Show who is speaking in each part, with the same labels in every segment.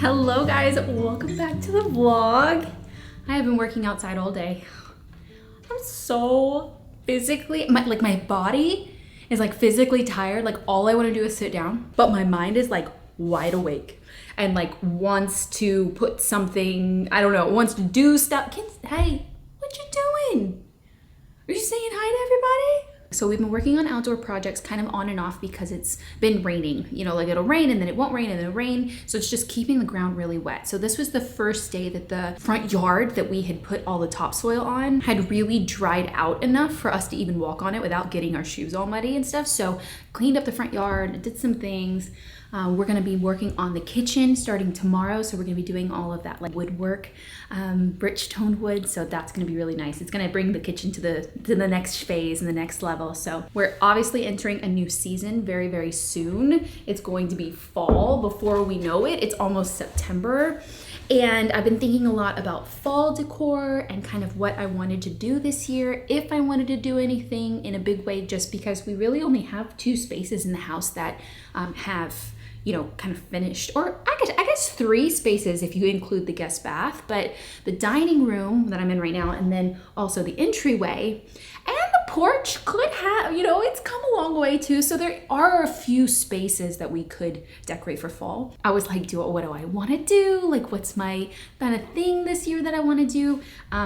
Speaker 1: Hello guys, welcome back to the vlog. I have been working outside all day. I'm so physically, my body is like physically tired. Like all I want to do is sit down, but my mind is like wide awake and like wants to put something, I don't know, wants to do stuff. Kids, hey, what you doing? Are you saying hi to everybody? So we've been working on outdoor projects kind of on and off because it's been raining. You know, like it'll rain and then it won't rain and then it'll rain. So it's just keeping the ground really wet. So this was the first day that the front yard that we had put all the topsoil on had really dried out enough for us to even walk on it without getting our shoes all muddy and stuff. So cleaned up the front yard, did some things. We're gonna be working on the kitchen starting tomorrow. So we're gonna be doing all of that like woodwork, rich toned wood. So that's gonna be really nice. It's gonna bring the kitchen to the next phase and the next level. So we're obviously entering a new season very, very soon. It's going to be fall before we know it. It's almost September. And I've been thinking a lot about fall decor and kind of what I wanted to do this year, if I wanted to do anything in a big way, just because we really only have 2 spaces in the house that have, you know, kind of finished, or I guess 3 spaces if you include the guest bath, but the dining room that I'm in right now, and then also the entryway and the porch could have, you know, it's come a long way too. So there are a few spaces that we could decorate for fall. I was like, what do I want to do? Like, what's my kind of thing this year that I want to do?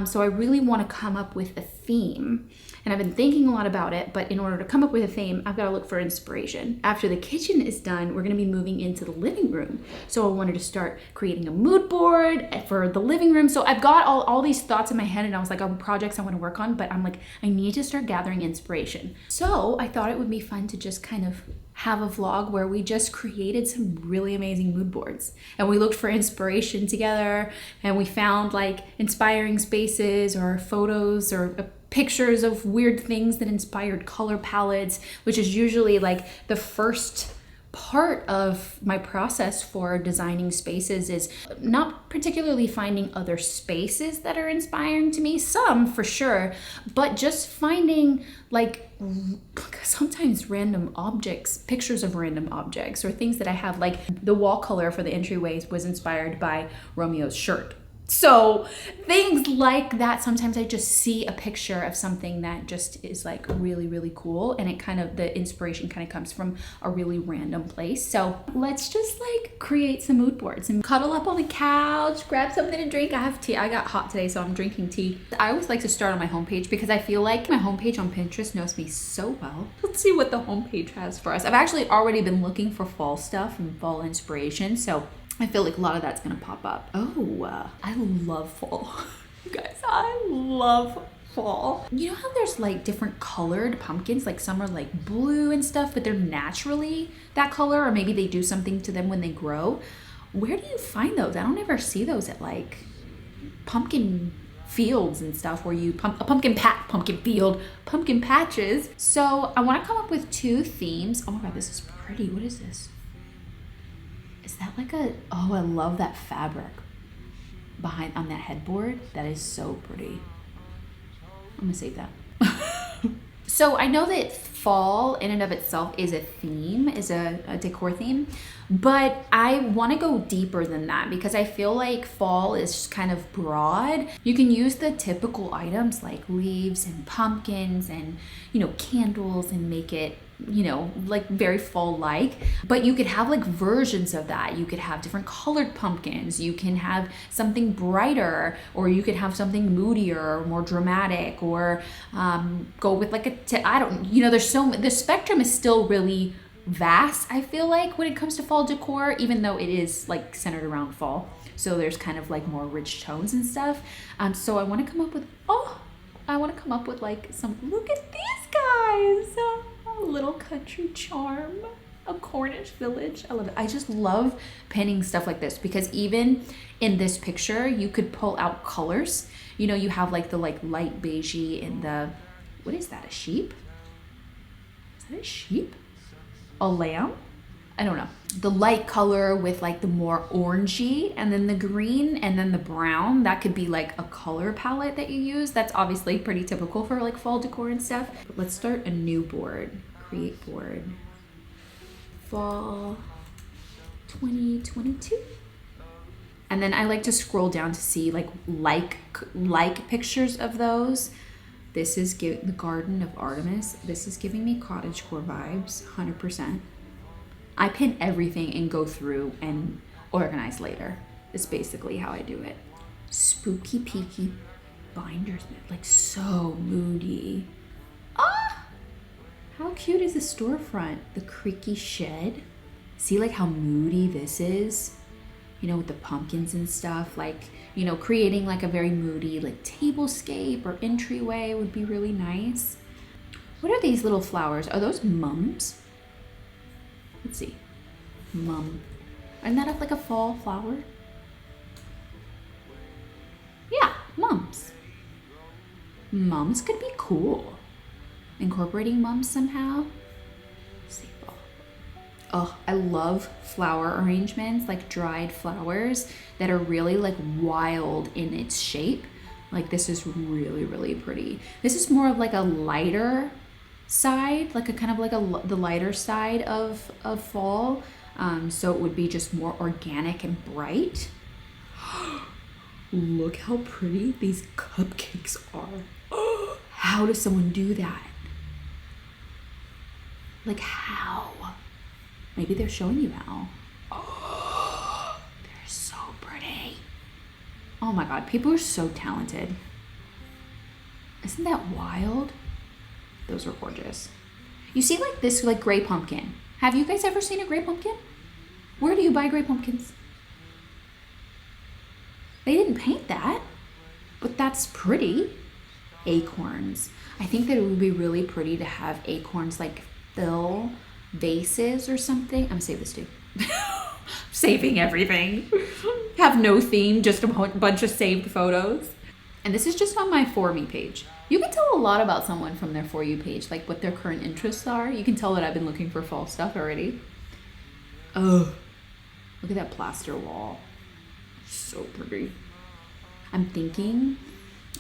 Speaker 1: So I really want to come up with a theme. And I've been thinking a lot about it, but in order to come up with a theme, I've got to look for inspiration. After the kitchen is done, we're gonna be moving into the living room. So I wanted to start creating a mood board for the living room. So I've got all these thoughts in my head, and I was like, projects I want to work on, but I'm like, I need to start gathering inspiration. So I thought it would be fun to just kind of have a vlog where we just created some really amazing mood boards, and we looked for inspiration together, and we found like inspiring spaces or photos or pictures of weird things that inspired color palettes, which is usually like the first part of my process for designing spaces. Is not particularly finding other spaces that are inspiring to me, some for sure, but just finding like sometimes random objects, pictures of random objects, or things that I have. Like the wall color for the entryways was inspired by Romeo's shirt. So things like that, sometimes I just see a picture of something that just is like really, really cool, and it kind of, the inspiration kind of comes from a really random place. So let's just like create some mood boards and cuddle up on the couch, grab something to drink. I have tea. I got hot today, so I'm drinking tea. I always like to start on my homepage because I feel like my homepage on Pinterest knows me so well. Let's see what the homepage has for us. I've actually already been looking for fall stuff and fall inspiration, so I feel like a lot of that's gonna pop up. Oh, I love fall. You guys, I love fall. You know how there's like different colored pumpkins? Like some are like blue and stuff, but they're naturally that color, or maybe they do something to them when they grow. Where do you find those? I don't ever see those at like pumpkin fields and stuff, where you pumpkin patches. So I want to come up with 2 themes. Oh my God, this is pretty. What is this? Is that like oh, I love that fabric behind on that headboard. That is so pretty. I'm gonna save that. So I know that fall in and of itself is a theme, is a decor theme, but I want to go deeper than that because I feel like fall is kind of broad. You can use the typical items like leaves and pumpkins and, you know, candles, and make it, you know, like very fall-like, but you could have like versions of that. You could have different colored pumpkins, you can have something brighter, or you could have something moodier or more dramatic, or go with like I don't, you know, the spectrum is still really vast, I feel like, when it comes to fall decor, even though it is like centered around fall. So there's kind of like more rich tones and stuff. So I want to come up with like some, look at these guys. A little country charm, a Cornish village. I love it. I just love pinning stuff like this because even in this picture, you could pull out colors. You know, you have like the like light beigey in the, what is that, a sheep? Is that a sheep? A lamb? I don't know. The light color with like the more orangey, and then the green, and then the brown. That could be like a color palette that you use. That's obviously pretty typical for like fall decor and stuff. But let's start a new board. Create board. Fall 2022. And then I like to scroll down to see like pictures of those. This is the Garden of Artemis. This is giving me cottagecore vibes, 100%. I pin everything and go through and organize later. It's basically how I do it. Spooky peaky binders, like so moody. Ah! How cute is the storefront? The creaky shed. See like how moody this is? You know, with the pumpkins and stuff, like, you know, creating like a very moody like tablescape or entryway would be really nice. What are these little flowers? Are those mums? Let's see. Mum. Isn't that like a fall flower? Yeah, mums. Mums could be cool. Incorporating mums somehow. Let's see. Oh, I love flower arrangements, like dried flowers that are really like wild in its shape. Like this is really, really pretty. This is more of like a lighter side, like a kind of like the lighter side of fall. So it would be just more organic and bright. Look how pretty these cupcakes are. How does someone do that? Like how? Maybe they're showing you how. Oh, they're so pretty. Oh my God, people are so talented. Isn't that wild? Those are gorgeous. You see like this like gray pumpkin. Have you guys ever seen a gray pumpkin? Where do you buy gray pumpkins? They didn't paint that, but that's pretty. Acorns. I think that it would be really pretty to have acorns like fill vases or something. I'm saving this too. Saving everything. Have no theme, just a bunch of saved photos. And this is just on my For Me page. You can tell a lot about someone from their For You page, like what their current interests are. You can tell that I've been looking for fall stuff already. Oh, look at that plaster wall. So pretty. I'm thinking,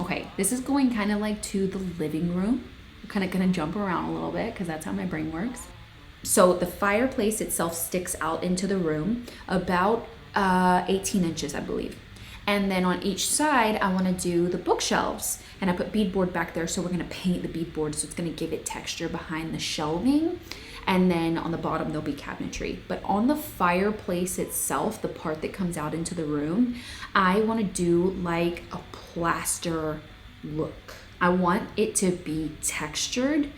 Speaker 1: okay, this is going kind of like to the living room. I'm kind of gonna jump around a little bit because that's how my brain works. So the fireplace itself sticks out into the room about 18 inches, I believe. And then on each side, I want to do the bookshelves. And I put beadboard back there, so we're going to paint the beadboard, so it's going to give it texture behind the shelving. And then on the bottom, there'll be cabinetry. But on the fireplace itself, the part that comes out into the room, I want to do like a plaster look. I want it to be textured.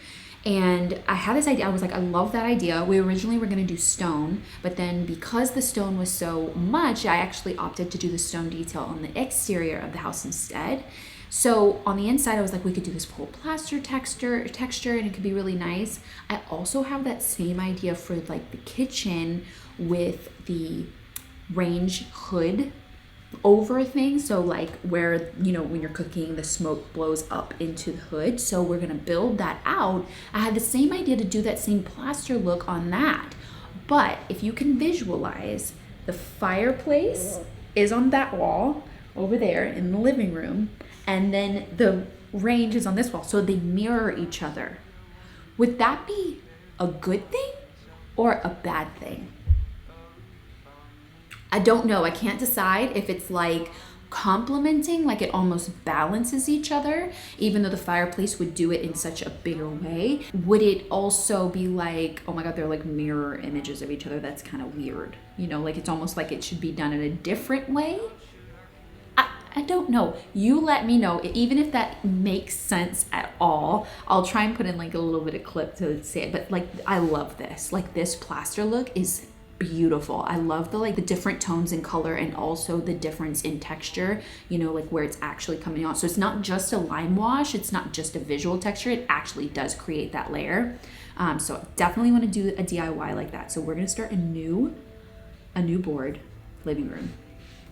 Speaker 1: And I had this idea, I was like, I love that idea. We originally were gonna do stone, but then because the stone was so much, I actually opted to do the stone detail on the exterior of the house instead. So on the inside, I was like, we could do this whole plaster texture and it could be really nice. I also have that same idea for like the kitchen with the range hood over thing, so like where, you know, when you're cooking the smoke blows up into the hood. So we're gonna build that out. I had the same idea to do that same plaster look on that, but if you can visualize, the fireplace is on that wall over there in the living room, and then the range is on this wall, so they mirror each other. Would that be a good thing or a bad thing? I don't know. I can't decide if it's like complementing, like it almost balances each other, even though the fireplace would do it in such a bigger way. Would it also be like, oh my God, they're like mirror images of each other? That's kind of weird. You know, like it's almost like it should be done in a different way. I don't know. You let me know, even if that makes sense at all. I'll try and put in like a little bit of clip to say it, but like I love this. Like this plaster look is beautiful. I love the like the different tones in color and also the difference in texture, you know, like where it's actually coming out. So it's not just a lime wash, it's not just a visual texture, it actually does create that layer. So definitely want to do a DIY like that. So we're gonna start a new board living room.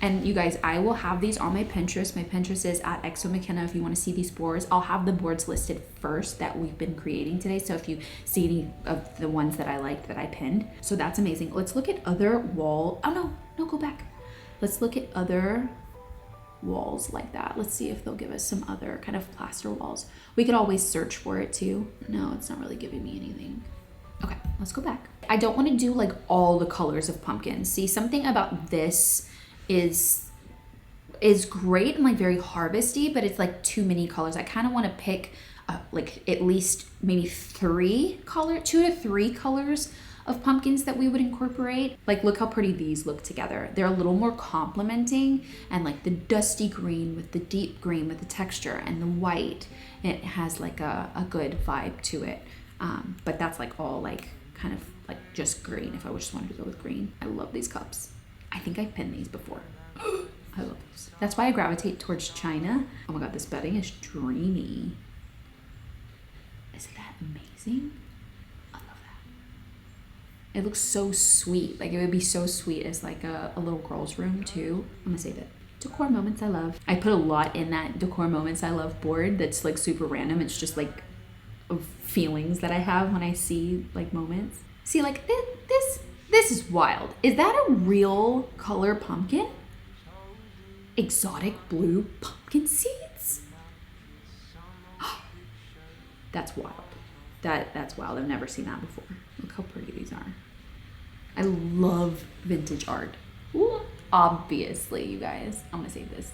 Speaker 1: And you guys, I will have these on my Pinterest. My Pinterest is at MaCenna if you want to see these boards. I'll have the boards listed first that we've been creating today. So if you see any of the ones that I liked that I pinned. So that's amazing. Let's look at other wall. Oh no, go back. Let's look at other walls like that. Let's see if they'll give us some other kind of plaster walls. We could always search for it too. No, it's not really giving me anything. Okay, let's go back. I don't want to do like all the colors of pumpkins. See, something about this is is great and like very harvesty, but it's like too many colors. I kind of want to pick like at least maybe 2 to 3 colors of pumpkins that we would incorporate. Like, look how pretty these look together. They're a little more complementing, and like the dusty green with the deep green with the texture and the white, it has like a good vibe to it. But that's like all like kind of like just green if I just wanted to go with green. I love these cups. I think I've pinned these before. I love these. That's why I gravitate towards China. Oh my God, this bedding is dreamy. Isn't that amazing? I love that. It looks so sweet. Like, it would be so sweet as like a little girl's room too. I'm gonna save it. Decor moments I love. I put a lot in that decor moments I love board that's like super random. It's just like feelings that I have when I see like moments. See, like this is wild. Is that a real color pumpkin? Exotic blue pumpkin seeds? That's wild. That's wild. I've never seen that before. Look how pretty these are. I love vintage art. Ooh, obviously, you guys. I'm gonna save this.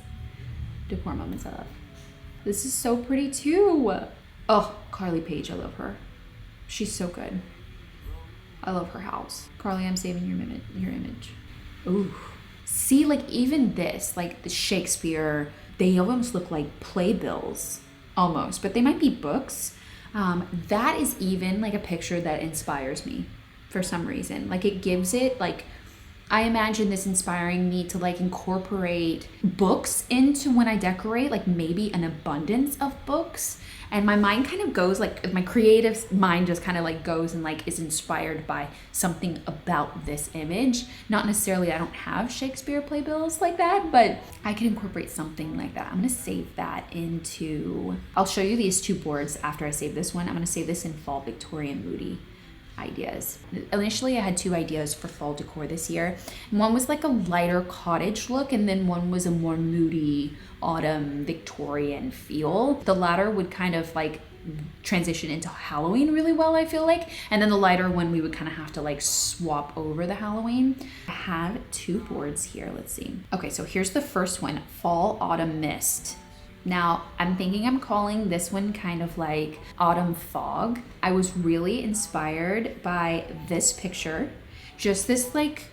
Speaker 1: Decor moments I love. This is so pretty too. Oh, Carly Page, I love her. She's so good. I love her house. Carly, I'm saving your image. Ooh. See, like even this, like the Shakespeare, they almost look like playbills, almost, but they might be books. That is even like a picture that inspires me for some reason. Like, it gives it like, I imagine this inspiring me to like incorporate books into when I decorate, like maybe an abundance of books. And my mind kind of goes like, my creative mind just kind of like goes and like is inspired by something about this image. Not necessarily, I don't have Shakespeare playbills like that, but I can incorporate something like that. I'm gonna save that into, I'll show you these 2 boards after I save this one. I'm gonna save this in fall Victorian moody ideas. Initially, I had 2 ideas for fall decor this year. One was like a lighter cottage look, and then one was a more moody autumn Victorian feel. The latter would kind of like transition into Halloween really well, I feel like. And then the lighter one, we would kind of have to like swap over the Halloween. I have 2 boards here. Let's see. Okay, so here's the first one, Fall Autumn Mist. Now, I'm thinking I'm calling this one kind of like Autumn Fog. I was really inspired by this picture. Just this like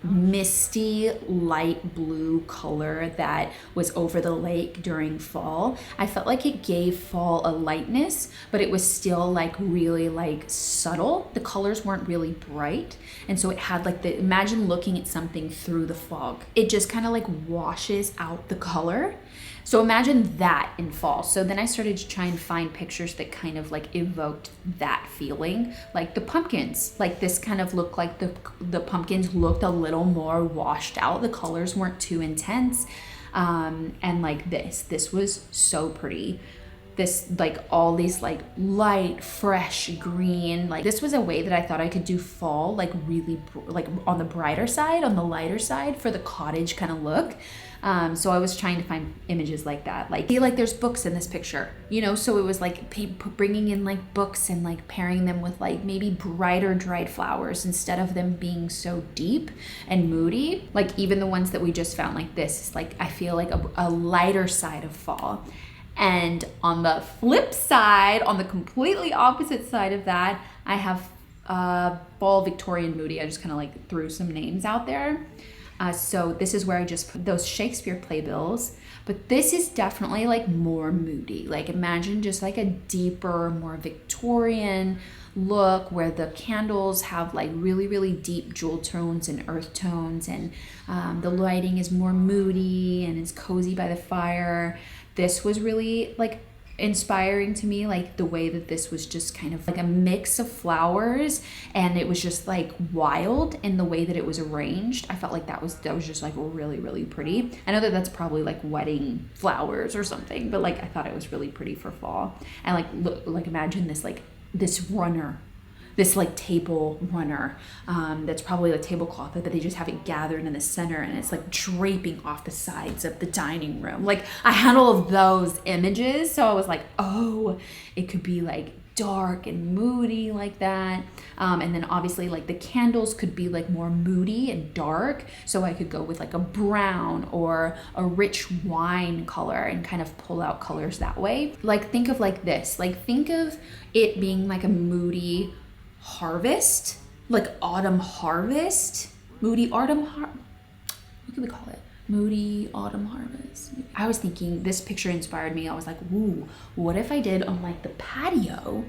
Speaker 1: misty light blue color that was over the lake during fall. I felt like it gave fall a lightness, but it was still like really like subtle. The colors weren't really bright. And so it had like the, imagine looking at something through the fog. It just kind of like washes out the color. So imagine that in fall. So then I started to try and find pictures that kind of like evoked that feeling. Like the pumpkins, like this kind of looked like the pumpkins looked a little more washed out. The colors weren't too intense. And like this was so pretty. This like all these like light fresh green, like this was a way that I thought I could do fall like really like on the brighter side, on the lighter side for the cottage kind of look. So I was trying to find images like that. Like, feel like there's books in this picture, you know? So it was like bringing in like books and like pairing them with like maybe brighter dried flowers instead of them being so deep and moody. Like even the ones that we just found, like this is like, I feel like a lighter side of fall. And on the flip side, on the completely opposite side of that, I have fall Victorian moody. I just kind of like threw some names out there. So this is where I just put those Shakespeare playbills, but this is definitely like more moody. Like imagine just like a deeper, more Victorian look where the candles have like really, really deep jewel tones and earth tones, and the lighting is more moody and it's cozy by the fire. This was really like inspiring to me, like the way that this was just kind of like a mix of flowers, and it was just like wild in the way that it was arranged. I felt like that was just like really, really pretty. I know that that's probably like wedding flowers or something, but like I thought it was really pretty for fall. And like look, like imagine this like this runner, this like table runner, that's probably a tablecloth, but they just have it gathered in the center and it's like draping off the sides of the dining room. Like I had all of those images, so I was like, oh, it could be like dark and moody like that. And then obviously like the candles could be like more moody and dark. So I could go with like a brown or a rich wine color and kind of pull out colors that way. Like think of like this, like think of it being like a moody harvest, like autumn harvest, moody autumn what can we call it? Moody autumn harvest. I was thinking, this picture inspired me. I was like, ooh, what if I did on like the patio,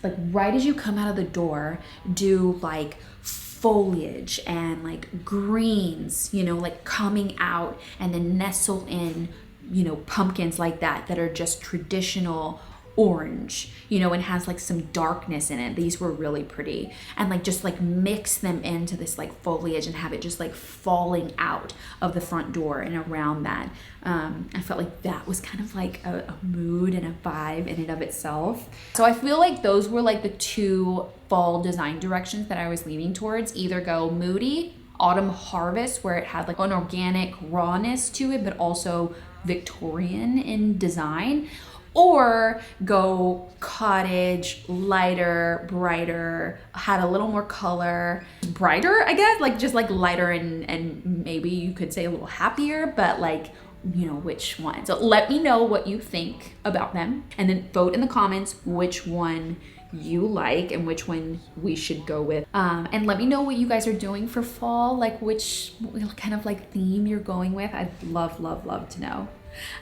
Speaker 1: like right as you come out of the door, do like foliage and like greens, you know, like coming out, and then nestle in, you know, pumpkins like that are just traditional orange, you know, and has like some darkness in it. These were really pretty. And like just like mix them into this like foliage and have it just like falling out of the front door and around that. I felt like that was kind of like a mood and a vibe in and of itself. So I feel like those were like the two fall design directions that I was leaning towards. Either go moody, autumn harvest, where it had like an organic rawness to it, but also Victorian in design, or go cottage, lighter, brighter, had a little more color, brighter, I guess, like just like lighter and maybe you could say a little happier, but like, you know, which one. So let me know what you think about them, and then vote in the comments which one you like and which one we should go with. And let me know what you guys are doing for fall, like which kind of like theme you're going with. I'd love, love, love to know.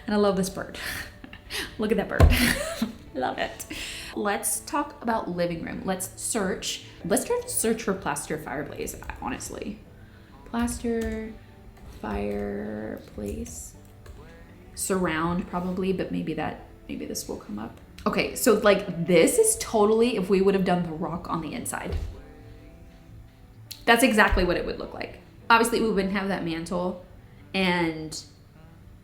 Speaker 1: And I love this bird. Look at that bird. Love it. Let's talk about living room. Let's try to search for plaster fireplace, honestly. Plaster fireplace. Surround probably, but maybe this will come up. Okay, so like this is totally if we would have done the rock on the inside. That's exactly what it would look like. Obviously we wouldn't have that mantle and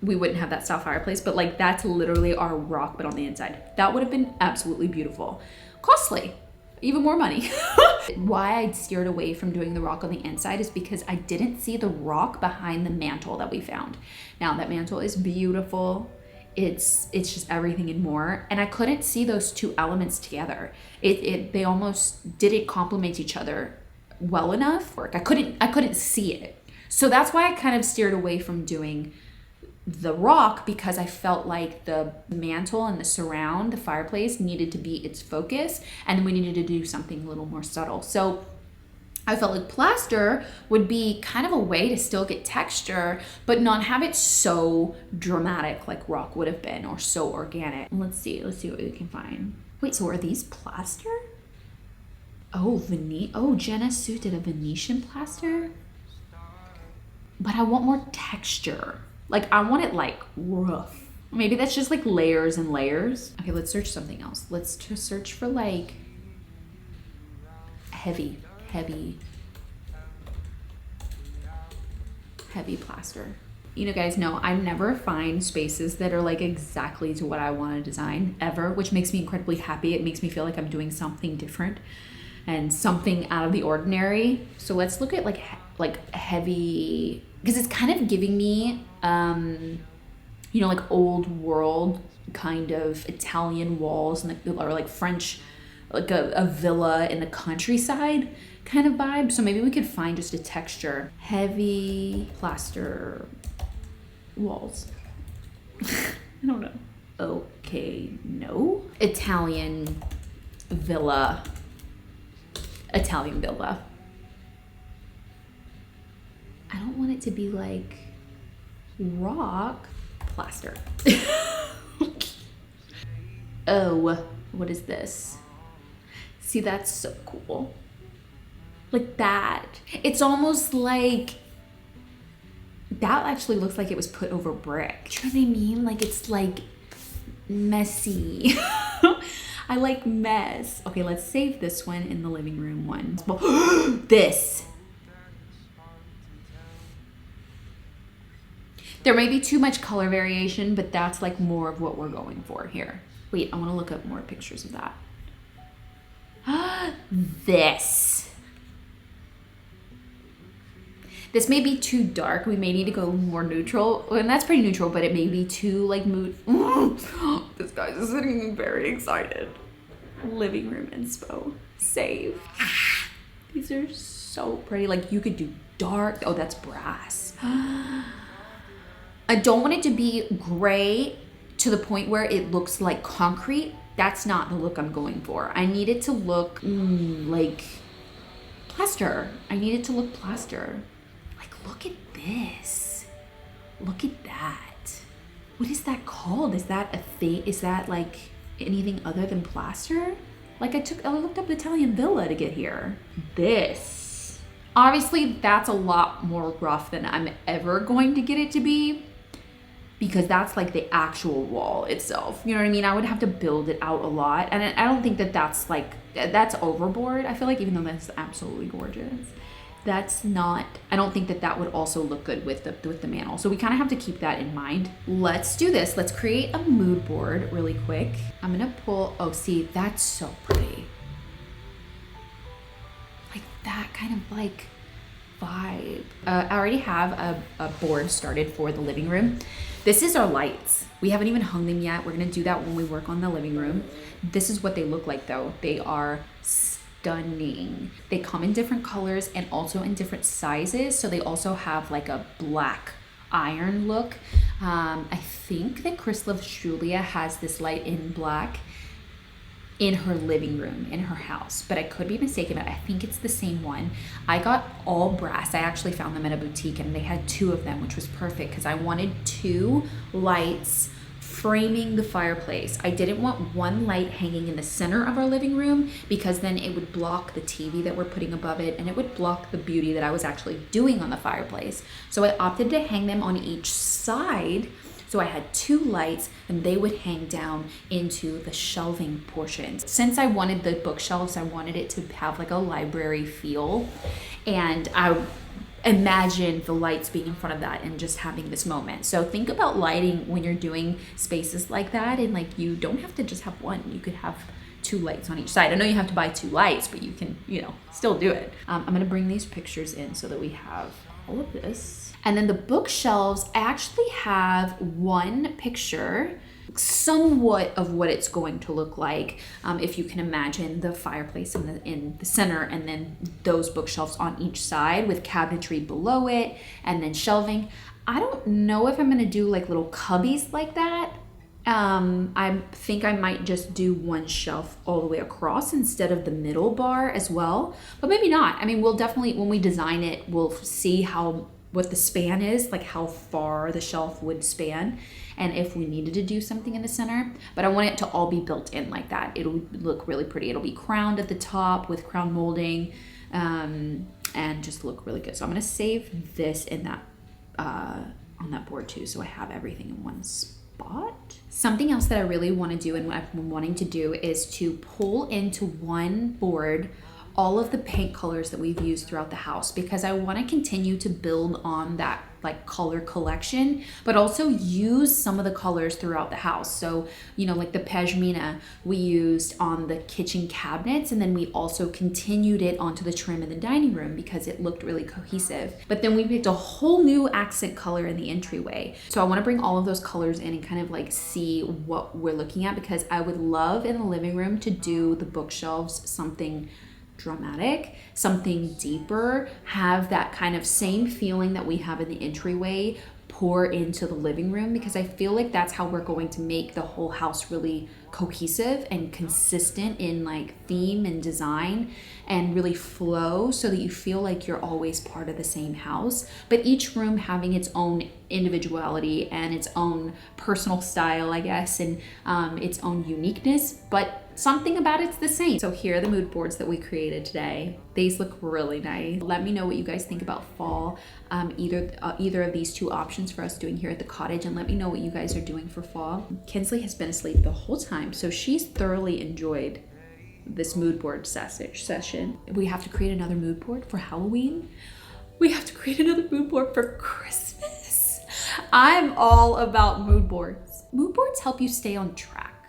Speaker 1: we wouldn't have that style fireplace, but like that's literally our rock, but on the inside. That would have been absolutely beautiful. Costly, even more money. Why I steered away from doing the rock on the inside is because I didn't see the rock behind the mantle that we found. Now that mantle is beautiful. It's just everything and more. And I couldn't see those two elements together. They almost didn't complement each other well enough. I couldn't see it. So that's why I kind of steered away from doing the rock, because I felt like the mantle and the surround, the fireplace, needed to be its focus, and then we needed to do something a little more subtle. So I felt like plaster would be kind of a way to still get texture, but not have it so dramatic like rock would have been, or so organic. Let's see what we can find. Wait, so are these plaster? Oh, Jenna Sue did a Venetian plaster? But I want more texture. Like I want it like rough. Maybe that's just like layers and layers. Okay, let's search something else. Let's just search for like heavy plaster. You know, guys know I never find spaces that are like exactly to what I want to design ever, which makes me incredibly happy. It makes me feel like I'm doing something different and something out of the ordinary. So let's look at like heavy, because it's kind of giving me you know, like old world kind of Italian walls, and or like French, like a villa in the countryside kind of vibe. So maybe we could find just a texture. Heavy plaster walls. I don't know. Okay, no. Italian villa. I don't want it to be like rock plaster. Oh, what is this? See, that's so cool. Like that. It's almost like that actually looks like it was put over brick. Do you know what I mean? Like it's like messy. I like mess. Okay, let's save this one in the living room one. This. There may be too much color variation, but that's like more of what we're going for here. Wait, I want to look up more pictures of that. This may be too dark. We may need to go more neutral. And that's pretty neutral, but it may be too like mood. This guy's sitting very excited. living room inspo. Save. These are so pretty. Like you could do dark. Oh, that's brass. I don't want it to be gray to the point where it looks like concrete. That's not the look I'm going for. I need it to look like plaster. I need it to look plaster. Like, look at this. Look at that. What is that called? Is that a thing? Is that like anything other than plaster? Like I looked up Italian Villa to get here. This. Obviously, that's a lot more rough than I'm ever going to get it to be, because that's like the actual wall itself. You know what I mean? I would have to build it out a lot. And I don't think that that's like, that's overboard. I feel like even though that's absolutely gorgeous, that's not, I don't think that that would also look good with the mantle. So we kind of have to keep that in mind. Let's do this. Let's create a mood board really quick. I'm gonna pull, oh, see, that's so pretty. Like that kind of like vibe. I already have a board started for the living room. This is our lights. We haven't even hung them yet. We're gonna do that when we work on the living room. This is what they look like though. They are stunning. They come in different colors and also in different sizes. So they also have like a black iron look. I think that Chris Loves Julia has this light in black in her living room, in her house, but I could be mistaken, but I think it's the same one. I got all brass. I actually found them at a boutique and they had 2 of them, which was perfect because I wanted 2 lights framing the fireplace. I didn't want one light hanging in the center of our living room because then it would block the TV that we're putting above it and it would block the beauty that I was actually doing on the fireplace. So I opted to hang them on each side. So I had 2 lights and they would hang down into the shelving portions. Since I wanted the bookshelves, I wanted it to have like a library feel. And I imagined the lights being in front of that and just having this moment. So think about lighting when you're doing spaces like that. And like, you don't have to just have one. You could have 2 lights on each side. I know you have to buy 2 lights, but you can, you know, still do it. I'm gonna bring these pictures in so that we have all of this. And then the bookshelves, I actually have one picture, somewhat of what it's going to look like. If you can imagine the fireplace in the center and then those bookshelves on each side with cabinetry below it and then shelving. I don't know if I'm gonna do like little cubbies like that. I think I might just do one shelf all the way across instead of the middle bar as well, but maybe not. I mean, we'll definitely, when we design it, we'll see what the span is, like how far the shelf would span, and if we needed to do something in the center. But I want it to all be built in like that. It'll look really pretty. It'll be crowned at the top with crown molding, and just look really good. So I'm gonna save this in that on that board too, so I have everything in one spot. Something else that I really want to do and what I've been wanting to do is to pull into one board all of the paint colors that we've used throughout the house, because I want to continue to build on that like color collection, but also use some of the colors throughout the house. So, you know, like the pashmina we used on the kitchen cabinets, and then we also continued it onto the trim in the dining room because it looked really cohesive. But then we picked a whole new accent color in the entryway. So I want to bring all of those colors in and kind of like see what we're looking at, because I would love in the living room to do the bookshelves something dramatic, something deeper, have that kind of same feeling that we have in the entryway pour into the living room, because I feel like that's how we're going to make the whole house really cohesive and consistent in like theme and design, and really flow so that you feel like you're always part of the same house, but each room having its own individuality and its own personal style, I guess, and its own uniqueness, but something about it's the same. So here are the mood boards that we created today. These look really nice. Let me know what you guys think about fall, either of these 2 options for us doing here at the cottage, and let me know what you guys are doing for fall. Kinsley has been asleep the whole time, so she's thoroughly enjoyed this mood board session. We have to create another mood board for Halloween. We have to create another mood board for Christmas. I'm all about mood boards. Mood boards help you stay on track.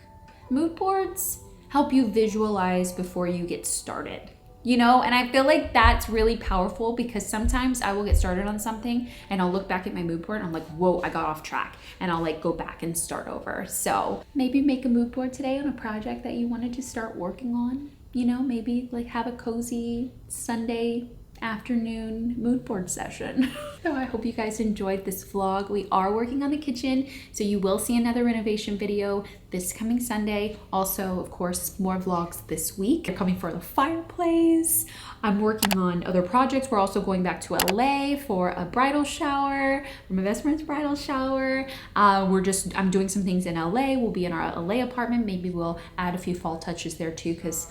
Speaker 1: Mood boards help you visualize before you get started. you know? And I feel like that's really powerful because sometimes I will get started on something and I'll look back at my mood board and I'm like, whoa, I got off track, and I'll like go back and start over. So maybe make a mood board today on a project that you wanted to start working on, you know, maybe like have a cozy Sunday afternoon mood board session. So I hope you guys enjoyed this vlog. We are working on the kitchen, so you will see another renovation video this coming Sunday. Also, of course, more vlogs this week. They're coming for the fireplace. I'm working on other projects. We're also going back to LA for a bridal shower, for my best friend's bridal shower. I'm doing some things in LA. We'll be in our LA apartment. Maybe we'll add a few fall touches there too, because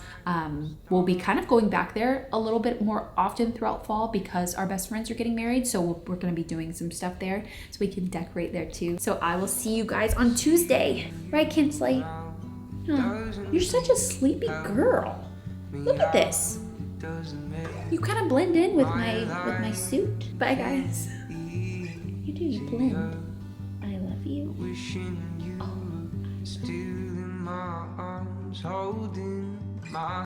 Speaker 1: we'll be kind of going back there a little bit more often throughout fall because our best friends are getting married. So we're gonna be doing some stuff there so we can decorate there too. So I will see you guys on Tuesday. Right, Kinsley? Oh, you're such a sleepy girl. Look at this. You kind of blend in with my suit. Bye, guys. You do, you blend. I love you. Oh.